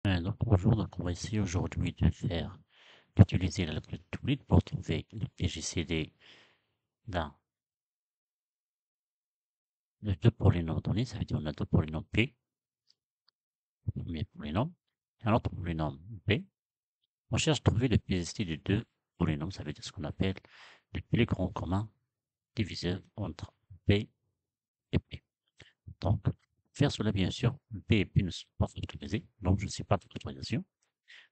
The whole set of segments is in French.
Donc bonjour, donc on va essayer aujourd'hui d'utiliser l'algorithme Toolit pour trouver le PGCD d'un de deux polynômes donnés. Ça veut dire on a deux polynômes P, le premier polynôme, et un autre polynôme P. On cherche à trouver le PGCD de deux polynômes, ça veut dire ce qu'on appelle le plus grand commun diviseur entre P et P. Donc, faire cela, bien sûr, P et P ne sont pas factorisés, donc je ne sais pas de factorisation.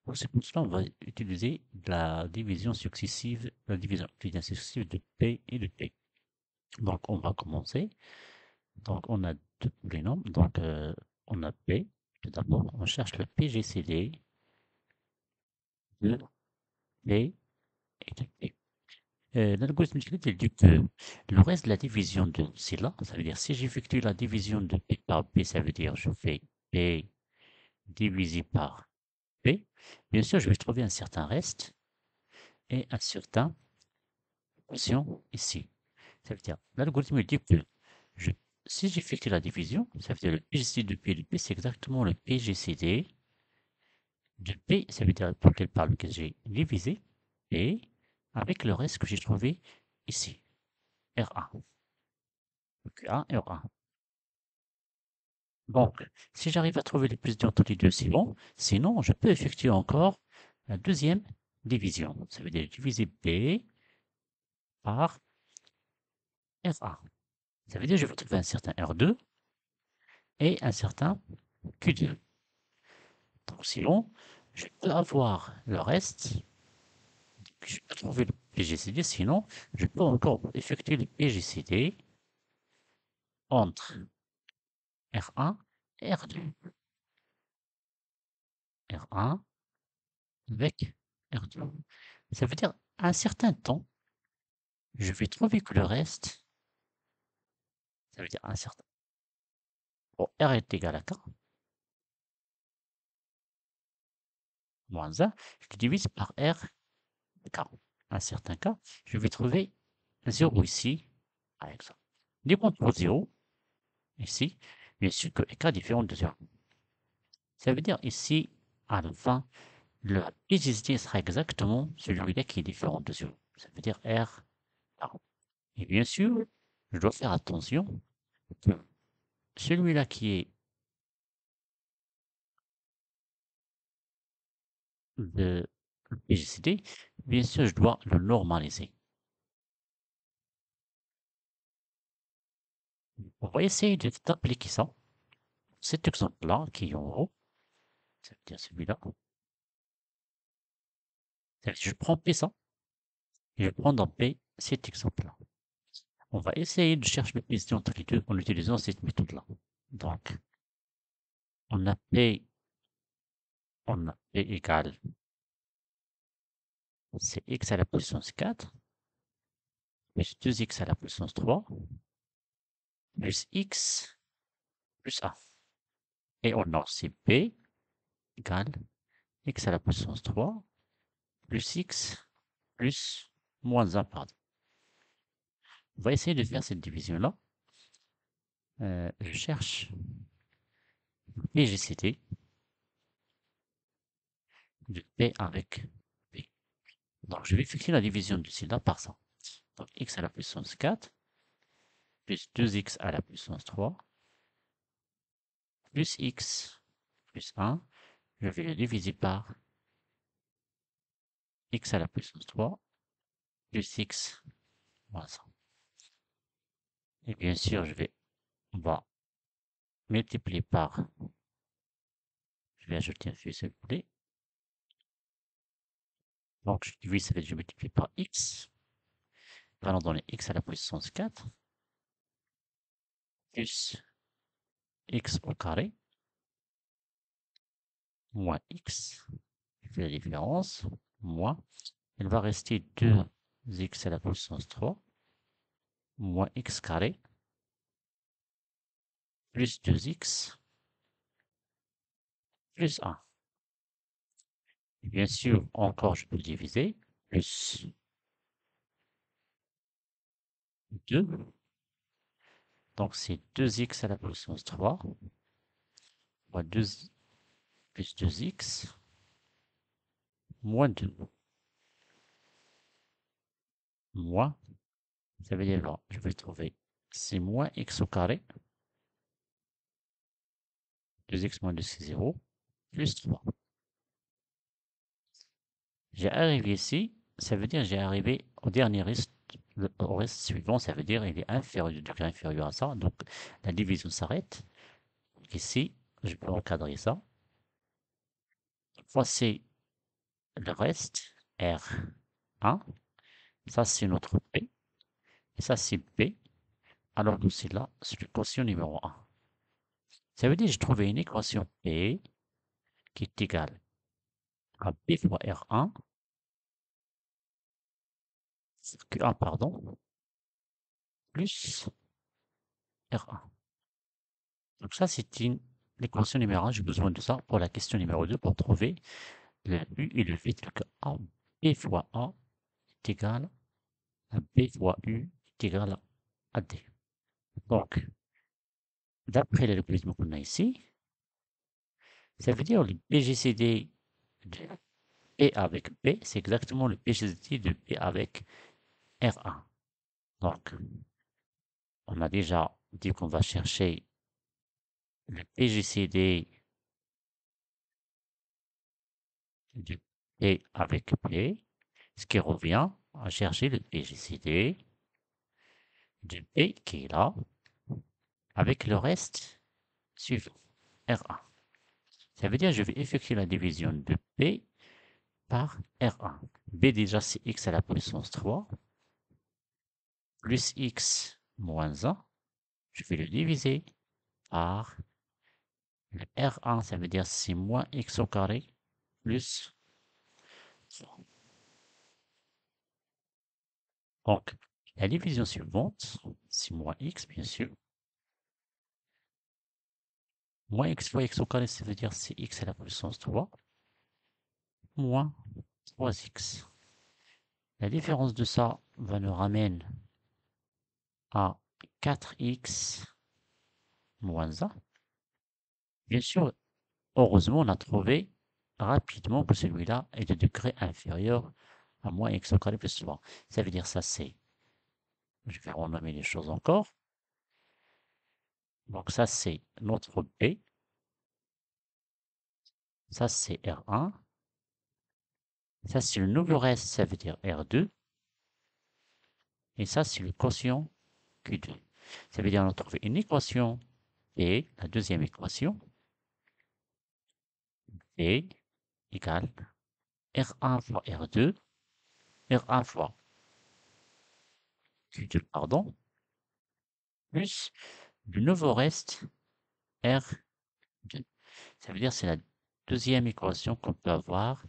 Donc c'est pour cela qu'on va utiliser la division successive, la division successive de P et de P. Donc on va commencer. Donc on a deux polynômes. Donc on a P. Tout d'abord, on cherche le PGCD de P et de P. L'algorithme multiplicate il dit que le reste de la division de cela, ça veut dire si j'effectue la division de P par P, ça veut dire je fais P divisé par P. Bien sûr, je vais trouver un certain reste et un certain quotient ici. Ça veut dire, l'algorithme dit que je, si j'effectue la division, ça veut dire le PGCD de P de P, c'est exactement le PGCD de P, ça veut dire pour quelle part que j'ai divisé, et avec le reste que j'ai trouvé ici, R1. Q1, R1. Donc, si j'arrive à trouver le plus entre les deux, c'est bon. Sinon, je peux effectuer encore la deuxième division. Ça veut dire diviser P par R1. Ça veut dire que je vais trouver un certain R2 et un certain Q2. Donc, sinon, je peux avoir le reste, je peux trouver le PGCD, sinon, je peux encore effectuer le PGCD entre R1 et R2. R1 avec R2. Ça veut dire, à un certain temps, je vais trouver que le reste, ça veut dire un certain. Bon, R est égal à K, moins 1, je le divise par R, K. Un certain K, je vais trouver 0 ici, par exemple. Dès qu'on trouve 0, ici, bien sûr que K est différent de 0. Ça veut dire ici, à la fin, le PGCD sera exactement celui-là qui est différent de 0. Ça veut dire R, A. Et bien sûr, je dois faire attention que celui-là qui est de PGCD, bien sûr, je dois le normaliser. On va essayer d'appliquer ça. Cet exemple-là, qui est en haut, ça veut dire celui-là. Je prends P ça, et je prends dans P cet exemple-là. On va essayer de chercher le PGCD entre les deux en utilisant cette méthode-là. Donc, on a P, on a P égale, c'est x à la puissance 4, plus 2x à la puissance 3, plus x plus a. Et on a aussi P égale x à la puissance 3, plus x plus moins 1, pardon. On va essayer de faire cette division-là. Je cherche PGCD de P avec P. Donc, je vais fixer la division de cela par ça. Donc, x à la puissance 4 plus 2x à la puissance 3 plus x plus 1. Je vais le diviser par x à la puissance 3 plus x moins 1. Et bien sûr, on va multiplier par, je vais ajouter un fil s'il vous plaît. Donc, je divise, ça veut dire je multiplie par x. Allons donner x à la puissance 4 plus x au carré moins x. Je fais la différence, moins. Il va rester 2x à la puissance 3 moins x carré plus 2x plus 1. Et bien sûr, encore, je peux diviser, plus 2. Donc, c'est 2x à la puissance 3 moins 2 plus 2x moins 2. Moins, ça veut dire là, je vais trouver c'est moins x au carré. 2x moins 2, c'est 0. Plus 3. J'ai arrivé ici, ça veut dire j'ai arrivé au dernier reste, au reste suivant, ça veut dire il est inférieur, du degré inférieur à ça, donc la division s'arrête. Ici, je peux encadrer ça. Voici le reste, R1, ça c'est notre P, et ça c'est P, alors nous c'est là, c'est l'équation numéro 1. Ça veut dire que j'ai trouvé une équation P qui est égale à P fois R1, Q1 pardon, plus R1. Donc ça, c'est l'équation numéro 1. J'ai besoin de ça pour la question numéro 2 pour trouver le U et le V. Donc A, B fois A est égal à B fois U est égal à D. Donc, d'après l'algorithme qu'on a ici, ça veut dire le PGCD de P avec P, c'est exactement le PGCD de P avec R1. Donc, on a déjà dit qu'on va chercher le PGCD de P avec P, ce qui revient à chercher le PGCD de P qui est là, avec le reste suivant, R1. Ça veut dire que je vais effectuer la division de P par R1. B déjà c'est x à la puissance 3, plus x moins 1. Je vais le diviser par le R1, ça veut dire c'est moins x au carré, plus 3. Donc, la division suivante, c'est moins x, bien sûr. Moins x fois x au carré, ça veut dire c'est x à la puissance 3, moins 3x. La différence de ça va nous ramener à 4x moins 1. Bien sûr, heureusement, on a trouvé rapidement que celui-là est de degré inférieur à moins x au carré plus 3. Ça veut dire ça c'est, je vais renommer les choses encore. Donc ça c'est notre B, ça c'est R1, ça c'est le nouveau reste, ça veut dire R2, et ça c'est le quotient Q2. Ça veut dire qu'on a trouvé une équation et la deuxième équation, B égale R1 fois R2, R1 fois Q2, pardon, plus le nouveau reste R2. Ça veut dire que c'est la deuxième équation qu'on peut avoir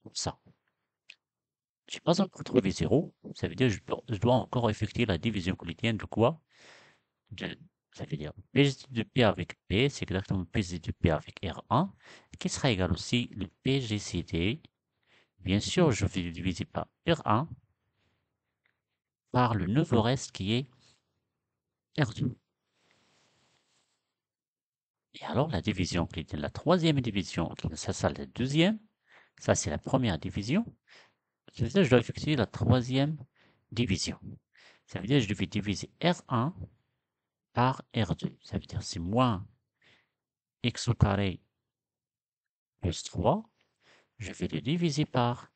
comme ça. Je n'ai pas encore trouvé 0. Ça veut dire que je dois encore effectuer la division collidienne de quoi? Ça veut dire PGT de P avec P, c'est exactement PGT de P avec R1, qui sera égal aussi le PGCD. Bien sûr, je vais le diviser par R1 par le nouveau reste qui est R2. Et alors, la division collidienne, la troisième division, ça c'est la deuxième, ça c'est la première division. Ça veut dire que je dois effectuer la troisième division. Ça veut dire que je devais diviser R1 par R2. Ça veut dire que c'est moins x au carré plus 3. Je vais le diviser par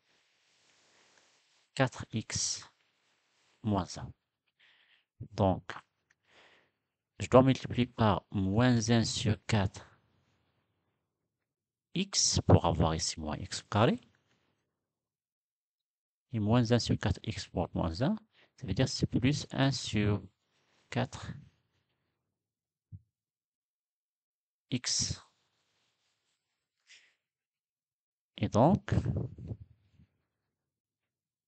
4x moins 1. Donc, je dois multiplier par moins 1 sur 4 x pour avoir ici moins x au carré. Et moins 1 sur 4 x pour moins 1, ça veut dire que c'est plus 1 sur 4 x. Et donc,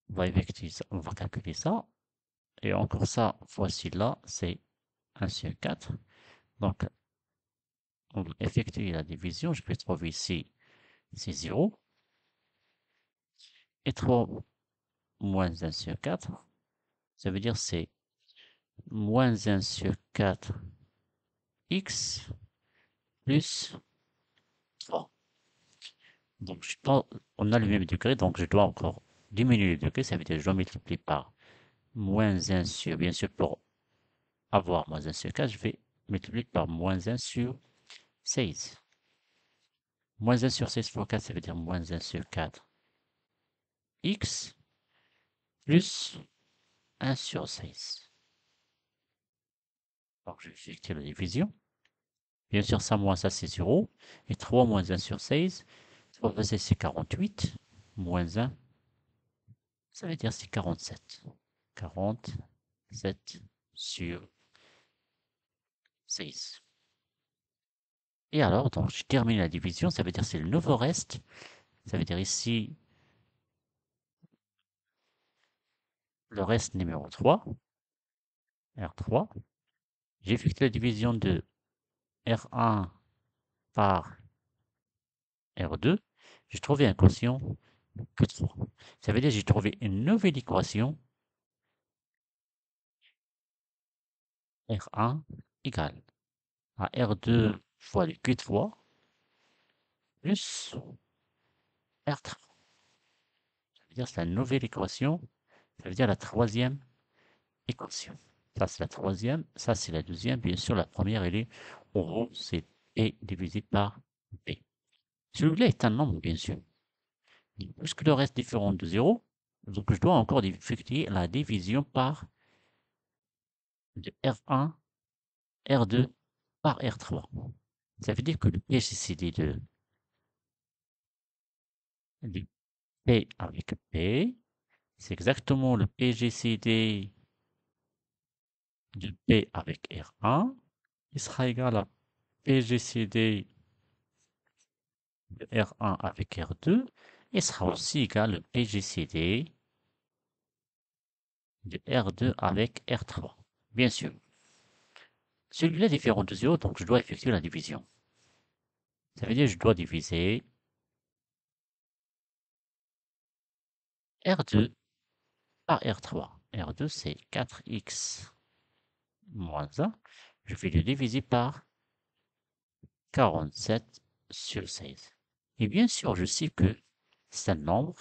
on va calculer ça. Et encore ça, voici là, c'est 1 sur 4. Donc, on va effectuer la division. Je peux trouver ici, c'est 0. Et 3 moins 1 sur 4, ça veut dire c'est moins 1 sur 4 x plus 3. Donc, on a le même degré, donc je dois encore diminuer le degré. Ça veut dire que je dois multiplier par moins un sur, bien sûr, pour avoir moins un sur 4, je vais multiplier par moins un sur 16. Moins un sur 16 fois 4, ça veut dire moins un sur 4 x plus un sur 16. Donc, je vais effectuer la division. Bien sûr, ça moins ça, c'est 0. Et 3 moins un sur 16. 3 fois 16, c'est 48. Moins un, ça veut dire c'est 47. 47 sur 16. Et alors, donc, je termine la division. Ça veut dire c'est le nouveau reste. Ça veut dire ici, le reste numéro 3. R3. J'effectue la division de R1 par R2. J'ai trouvé un quotient que 3. Ça veut dire que j'ai trouvé une nouvelle équation R1 égale à R2 fois le Q3 plus R3. Ça veut dire que c'est la nouvelle équation. Ça veut dire la troisième équation. Ça, c'est la troisième. Ça, c'est la deuxième. Bien sûr, la première, elle est en haut, c'est P divisé par B. Celui-là est un nombre, bien sûr. Puisque le reste est différent de 0, donc je dois encore effectuer la division par de R1, R2 par R3. Ça veut dire que le PGCD de P avec P, c'est exactement le PGCD de P avec R1, il sera égal à PGCD de R1 avec R2, et sera aussi égal au PGCD de R2 avec R3. Bien sûr, celui-là est différent de 0, donc je dois effectuer la division. Ça veut dire que je dois diviser R2 par R3. R2, c'est 4x moins 1. Je vais le diviser par 47 sur 16. Et bien sûr, je sais que c'est un nombre,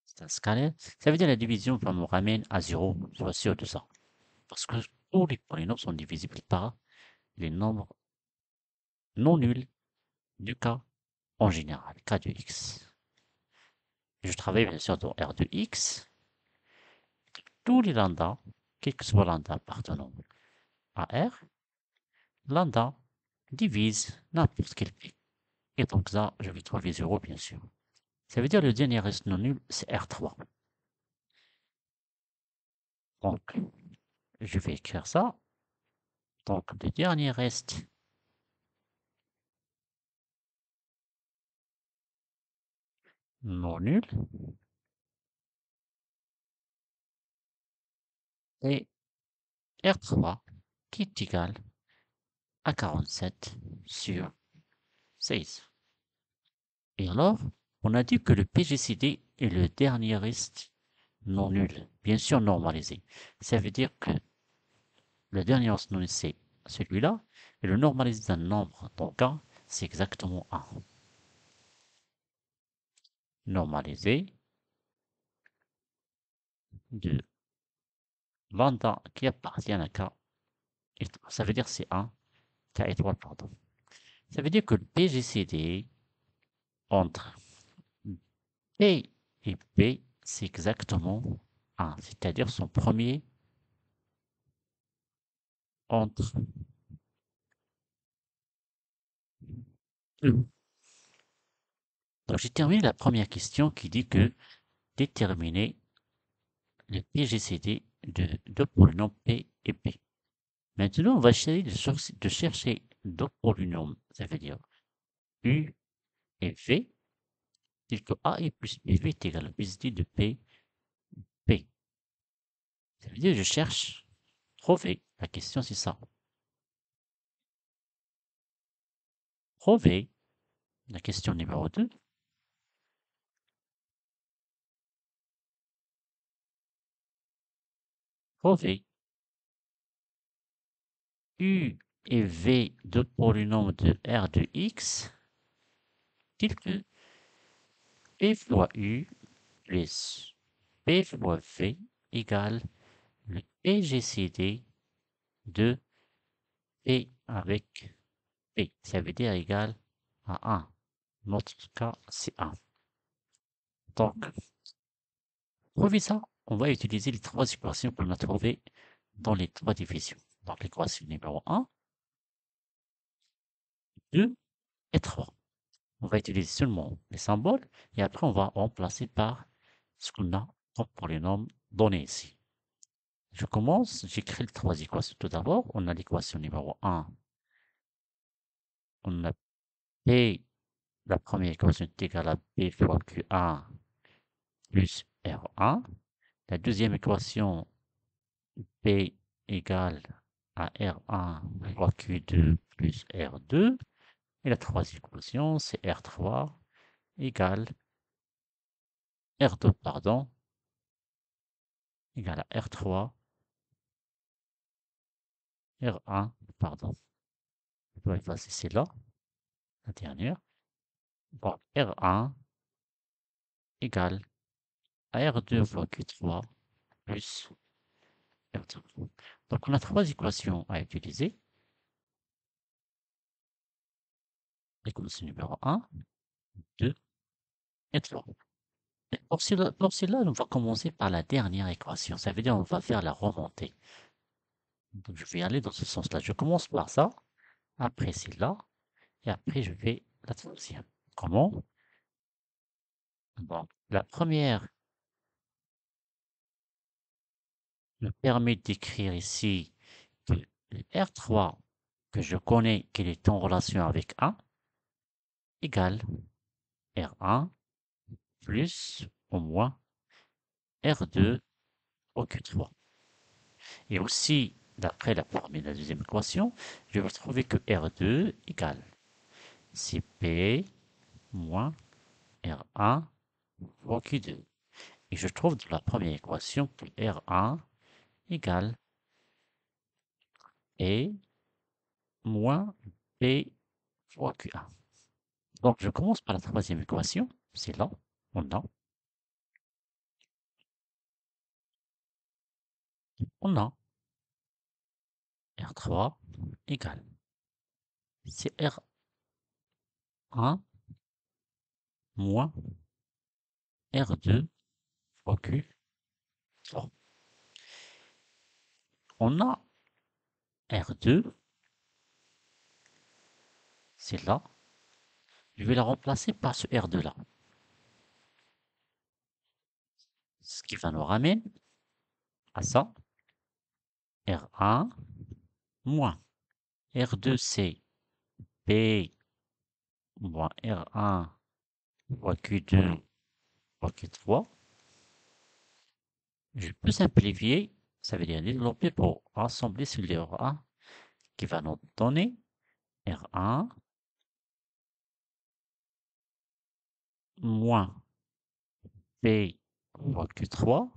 c'est un scalaire. Ça veut dire que la division me ramène à 0. Je suis sûr de ça. Parce que tous les polynômes sont divisibles par les nombres non nuls du cas en général, cas de x. Je travaille bien sûr dans R de x. Tous les lambda, quel que soit lambda appartenant à R, lambda divise n'importe quel p. Et donc ça, je vais trouver 0, bien sûr. Ça veut dire que le dernier reste non nul, c'est R3. Donc, je vais écrire ça. Donc, le dernier reste non nul est R3 qui est égal à 47 sur 16. Et alors, on a dit que le PGCD est le dernier reste non nul, bien sûr normalisé. Ça veut dire que le dernier reste non nul, c'est celui-là, et le normalisé d'un nombre, donc 1, c'est exactement 1. Normalisé de lambda qui appartient à K, ça veut dire c'est 1, K étoile, pardon. Ça veut dire que le PGCD entre P et P, c'est exactement 1, c'est-à-dire son premier entre eux. Donc j'ai terminé la première question qui dit que déterminer le PGCD de deux polynômes P et P. Maintenant, on va essayer de chercher deux polynômes, ça veut dire U et V, tel que A et plus BV est égal au PGCD de P, P. Ça veut dire que je cherche trouver. La question, c'est ça. Trouver, la question numéro 2. Trouver U et V de polynômes de R de X dit-il que P fois U plus P fois V égale le PGCD de P avec P. Ça veut dire égal à 1. Notre cas, c'est 1. Donc, pour prouver ça, on va utiliser les trois équations qu'on a trouvées dans les trois divisions. Donc, l'équation numéro 1, 2 et 3. On va utiliser seulement les symboles et après, on va remplacer par ce qu'on a comme polynôme donné ici. Je commence, j'écris les trois équations. Tout d'abord, on a l'équation numéro 1. On a P, la première équation est égale à P fois Q1 plus R1. La deuxième équation, P égale à R1 fois Q2 plus R2. Et la troisième équation, c'est R3 égale R2, pardon, égale à R3, R1, pardon. Je dois effacer celle-là, la dernière. Donc, R1 égale à R2 fois Q3 plus R2. Donc, on a trois équations à utiliser. L'équation numéro 1, 2 et 3. Pour cela, on va commencer par la dernière équation. Ça veut dire qu'on va faire la remontée. Donc, je vais aller dans ce sens-là. Je commence par ça, après celle-là, et après je fais la troisième. Comment? Donc, la première me permet d'écrire ici que le R3 que je connais qu'il est en relation avec 1 égale R1 plus ou moins R2 au Q3. Et aussi, d'après la première et la deuxième équation, je vais trouver que R2 égale CP moins R1 fois Q2. Et je trouve dans la première équation que R1 égale E moins P fois Q1. Donc, je commence par la troisième équation. C'est là. On a R3 égale. C'est R1 moins R2 fois Q3. On a R2, c'est là. Je vais la remplacer par ce R2 là. Ce qui va nous ramener à ça. R1 moins R2 c'est P moins R1 fois Q2 fois Q3. Je peux simplifier, ça veut dire développer pour rassembler sur le R1 qui va nous donner R1 moins P fois Q3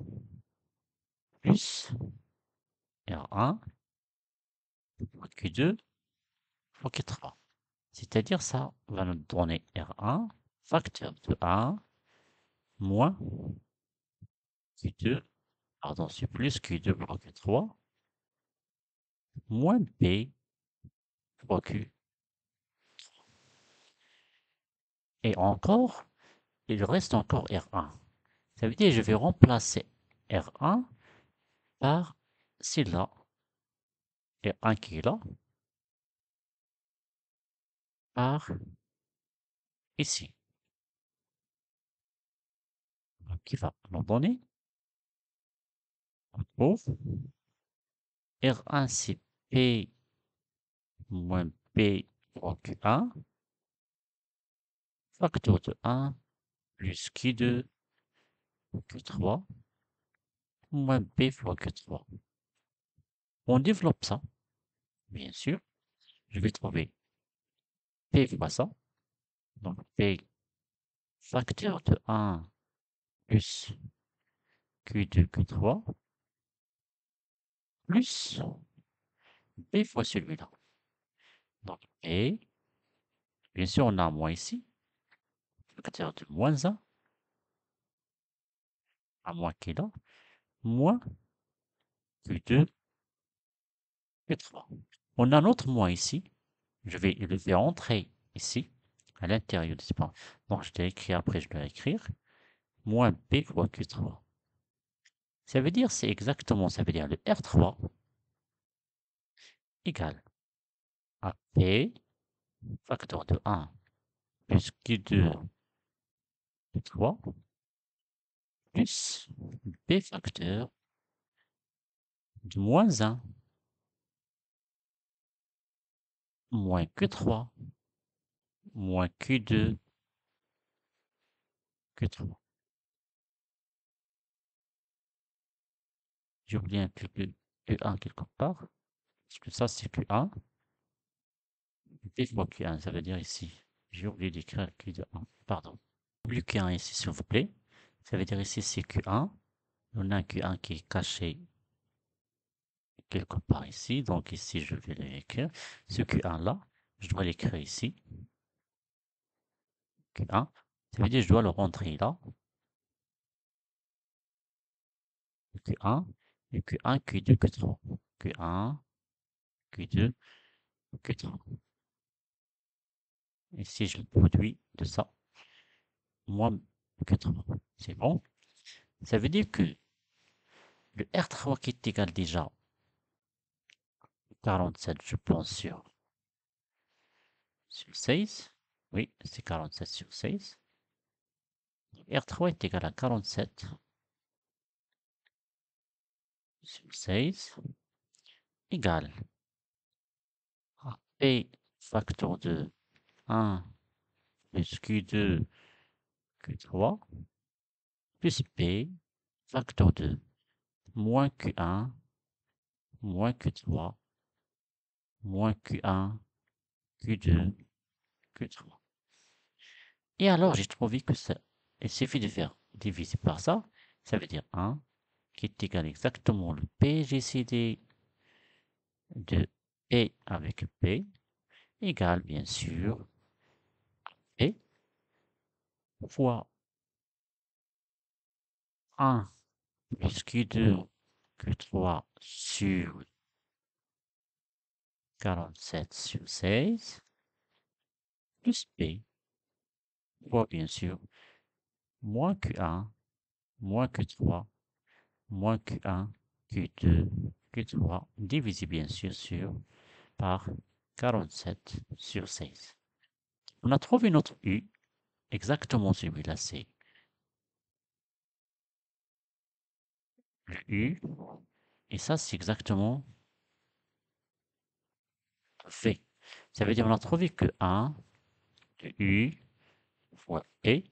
plus R1 fois Q2 fois Q3. C'est-à-dire ça va nous donner R1 facteur de 1 moins Q2, pardon, c'est plus Q2 fois Q3 moins P fois Q. Et encore, il reste encore R1. Ça veut dire que je vais remplacer R1 par celle-là, R1 qui est là, par ici. Donc, qui va nous donner, on trouve, R1 c'est P moins P fois Q1, facteur de 1 plus Q2 Q3 moins P fois Q3. On développe ça, bien sûr. Je vais trouver P fois ça. Donc P facteur de 1 plus Q2 Q3 plus P fois celui-là. Donc P, bien sûr on a un moins ici. facteur de moins 1, à moins qui est là, moins Q2, Q3. On a un autre moins ici. Je vais le faire entrer ici, à l'intérieur du point. Donc, je l'ai écrit après, je dois écrire moins P fois Q3. Ça veut dire, c'est exactement, ça veut dire le R3 égale à P facteur de 1 plus Q2 Q3 plus P facteur de moins 1 moins Q3 moins Q2 Q3. J'ai oublié un Q1 quelque part, parce que ça c'est Q1. P fois Q1, ça veut dire ici. J'ai oublié d'écrire Q2 1, pardon. Oublié Q1 ici, s'il vous plaît. Ça veut dire ici c'est Q1. On a un Q1 qui est caché quelque part ici. Donc ici, je vais l'écrire. Ce Q1 là, je dois l'écrire ici. Q1. Ça veut dire que je dois le rentrer là. Q1 et Q1, Q2, Q3. Q1, Q2, Q3. Et si je produis de ça, moins Q3. C'est bon. Ça veut dire que le R3 qui est égal déjà 47, je pense, sur 16. Oui, c'est 47 sur 16. R3 est égal à 47 sur 16 égale à P facteur de 1 plus Q2 Q3 plus P facteur de moins Q1 moins Q3 moins Q1 Q2 Q3. Et alors, j'ai trouvé que ça, il suffit de faire diviser par ça, ça veut dire 1 qui est égal exactement le PGCD de P avec P égale bien sûr P fois 1 plus Q2 Q3 sur 47 sur 16 plus P fois bien sûr moins Q1 moins Q3 moins Q1 Q2 Q3 divisé bien sûr par 47 sur 16. On a trouvé notre U, exactement celui-là, c'est le U, et ça, c'est exactement V. Ça veut dire qu'on a trouvé que 1 de U fois P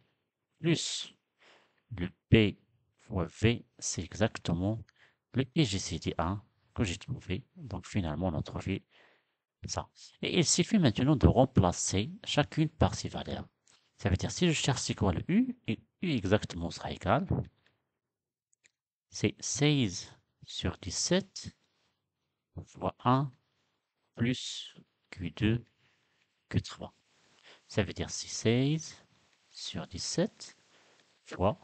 plus le P fois V, c'est exactement le PGCD1 que j'ai trouvé. Donc finalement, on a trouvé ça. Et il suffit maintenant de remplacer chacune par ses valeurs. Ça veut dire si je cherche c'est quoi le U, et U exactement sera égal, c'est 16 sur 17 fois 1 plus Q2 Q3. Ça veut dire c'est 16 sur 17 fois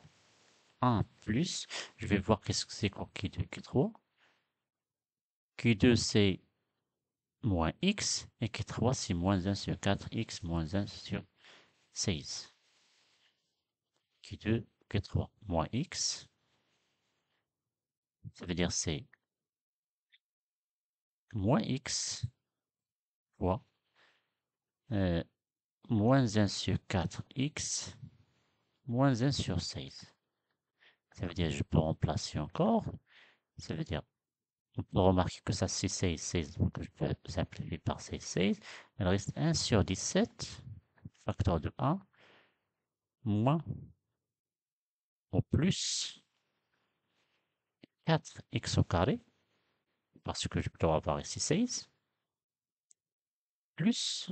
1 plus, je vais voir qu'est-ce que c'est quoi Q2 Q3. Q2 c'est moins X et Q3 c'est moins 1 sur 4X moins 1 sur 16. Q2 Q3 moins X, ça veut dire c'est moins X fois moins 1 sur 4X moins 1 sur 16. Ça veut dire que je peux remplacer encore. Ça veut dire, on peut remarquer que ça c'est 16, 16. Donc je peux simplifier par 16, 16. Il reste 1 sur 17, facteur de 1, moins au plus 4x au carré, parce que je dois avoir ici 16, plus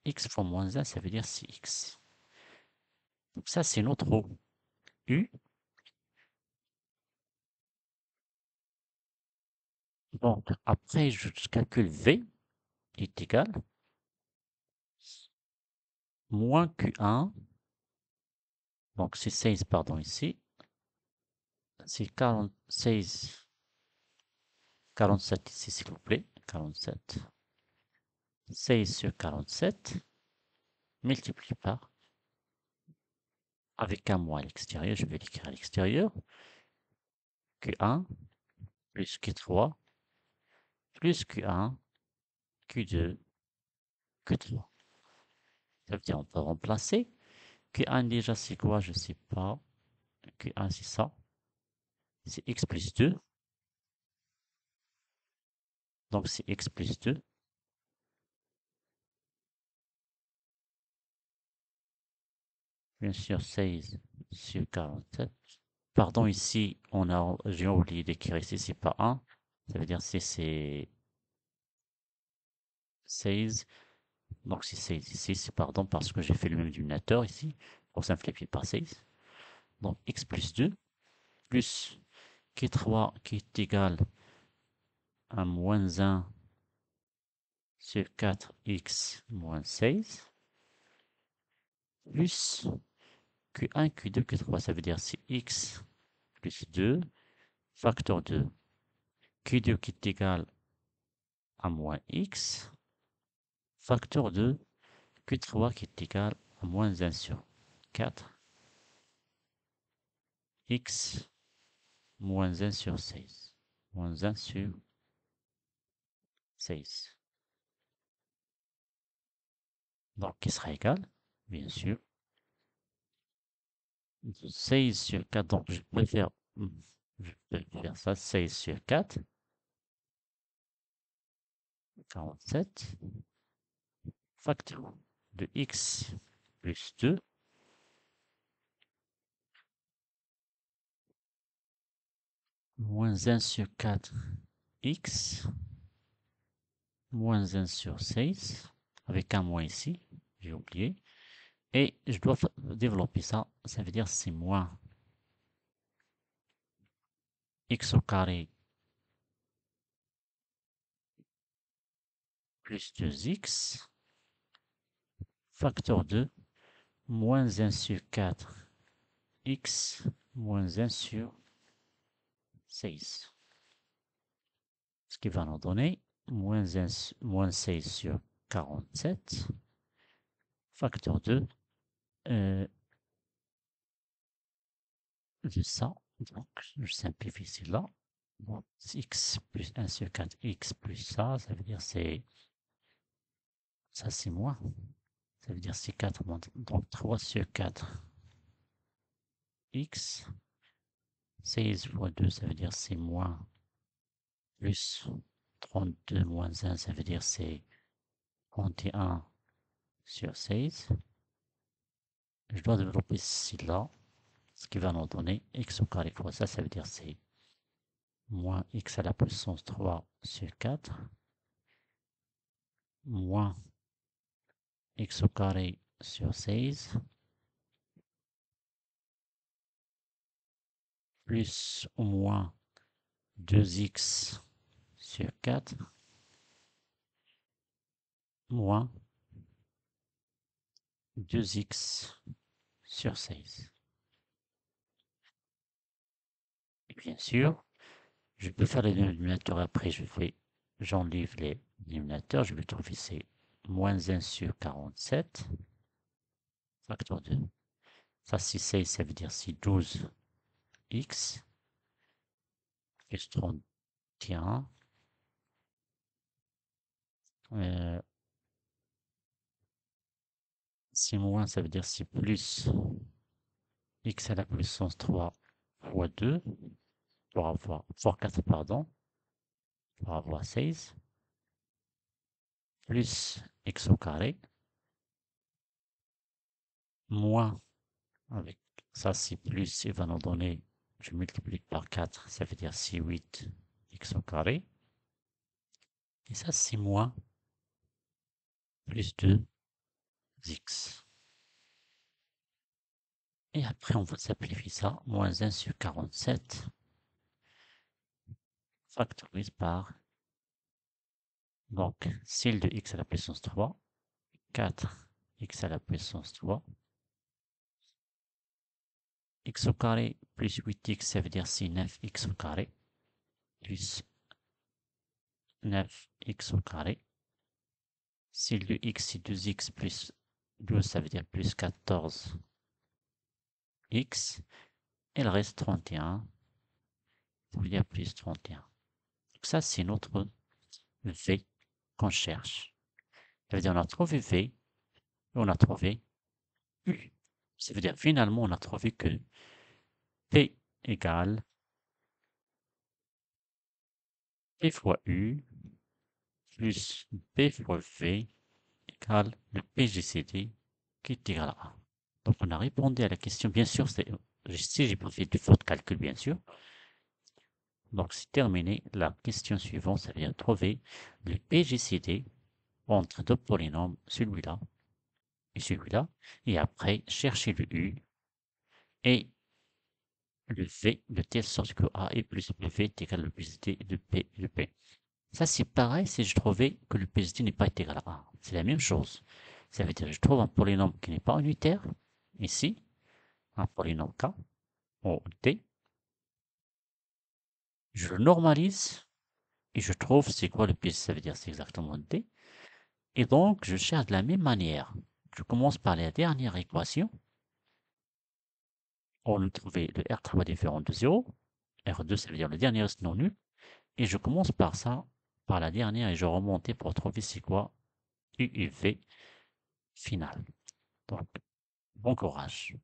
x fois moins 1, ça veut dire 6x. Donc ça c'est notre U. Donc après je calcule V est égal moins Q1 Donc, c'est 16, pardon, ici. C'est 46, 47 ici, s'il vous plaît. 47. 16 sur 47, multiplié par, avec un moins à l'extérieur, je vais l'écrire à l'extérieur, Q1 plus Q3 plus Q1, Q2, Q3. Ça veut dire on peut remplacer. Q1 déjà c'est quoi? Je ne sais pas. Q1 c'est ça. C'est x plus 2. Donc c'est x plus 2. Bien sûr 16 sur 47. Pardon, ici j'ai oublié d'écrire ici, c'est pas 1. Ça veut dire c'est 16. Donc c'est 16 ici, c'est pardon parce que j'ai fait le même dénominateur ici. Pour simplifier par 16. Donc x plus 2 plus Q3 qui est égal à moins 1 sur 4x moins 16 plus Q1, Q2, Q3. Ça veut dire c'est x plus 2 facteur 2. Q2 qui est égal à moins x facteur 2. Q3 qui est égal à moins 1 sur 4 x moins 1 sur 16. Moins 1 sur 16. Donc, qui sera égal, bien sûr, 16 sur 4. Donc, je peux faire ça, 16 sur 4, 47, facteur de x plus 2, moins 1 sur 4, x, moins 1 sur 16, avec un moins ici, j'ai oublié. Et je dois développer ça, ça veut dire c'est moins x au carré plus 2x, facteur 2, moins 1 sur 4, x, moins 1 sur 16. Ce qui va nous donner moins 16 sur 47, facteur 2 de ça. Donc, je simplifie ici là. Bon, x plus 1 sur 4, x plus ça, ça veut dire c'est ça c'est moins. Ça veut dire c'est 4 moins. Donc 3 sur 4, x. 16 fois 2, ça veut dire c'est moins. Plus 32 moins 1, ça veut dire c'est 31 sur 16. Je dois développer ceci là, ce qui va nous donner x au carré fois ça, ça veut dire c'est moins x à la puissance 3 sur 4, moins x au carré sur 16, plus ou moins 2x sur 4, moins 2x sur 16. Et bien sûr, je peux faire les dénominateurs après, j'enlève les dénominateurs, je vais trouver c'est moins 1 sur 47, facteur 2. Ça, c'est 16, ça veut dire c'est 12x plus 31. C'est moins, ça veut dire c'est plus x à la puissance 3 fois 2 fois 4, pardon, pour avoir 16, plus x au carré, moins, avec ça c'est plus, il va nous donner, je multiplie par 4, ça veut dire c'est 8 x au carré, et ça c'est moins, plus 2 x. Et après on va simplifier ça, moins 1 sur 47, factorise par, donc, celle de x à la puissance 3, 4 x à la puissance 3, x au carré plus 8x, ça veut dire c'est 9x au carré, plus 9x au carré. Si le x c'est 2x plus 12, ça veut dire plus 14x. Il reste 31, ça veut dire plus 31. Donc ça, c'est notre v qu'on cherche. Ça veut dire on a trouvé v, et on a trouvé u. Ça veut dire finalement on a trouvé que p égale p fois u plus p fois v égale le PGCD qui est égal à 1. Donc on a répondu à la question, bien sûr, si j'ai pas fait de faute de calcul, bien sûr. Donc c'est terminé. La question suivante, ça vient trouver le PGCD entre deux polynômes, celui-là et celui-là, et après chercher le U et le V de telle sorte que A et plus B V est égal au PGCD de P de P. Ça c'est pareil si je trouvais que le PGCD n'est pas égal à 1. C'est la même chose. Ça veut dire que je trouve un polynôme qui n'est pas unitaire, ici, un polynôme K, ou D, je le normalise et je trouve c'est quoi le PGCD, ça veut dire c'est exactement D. Et donc, je cherche de la même manière. Je commence par la dernière équation. On a trouvé le R3 différent de 0. R2, ça veut dire le dernier reste non nul. Et je commence par ça, par la dernière, et je remonte pour trouver c'est quoi UUV final. Donc, bon courage.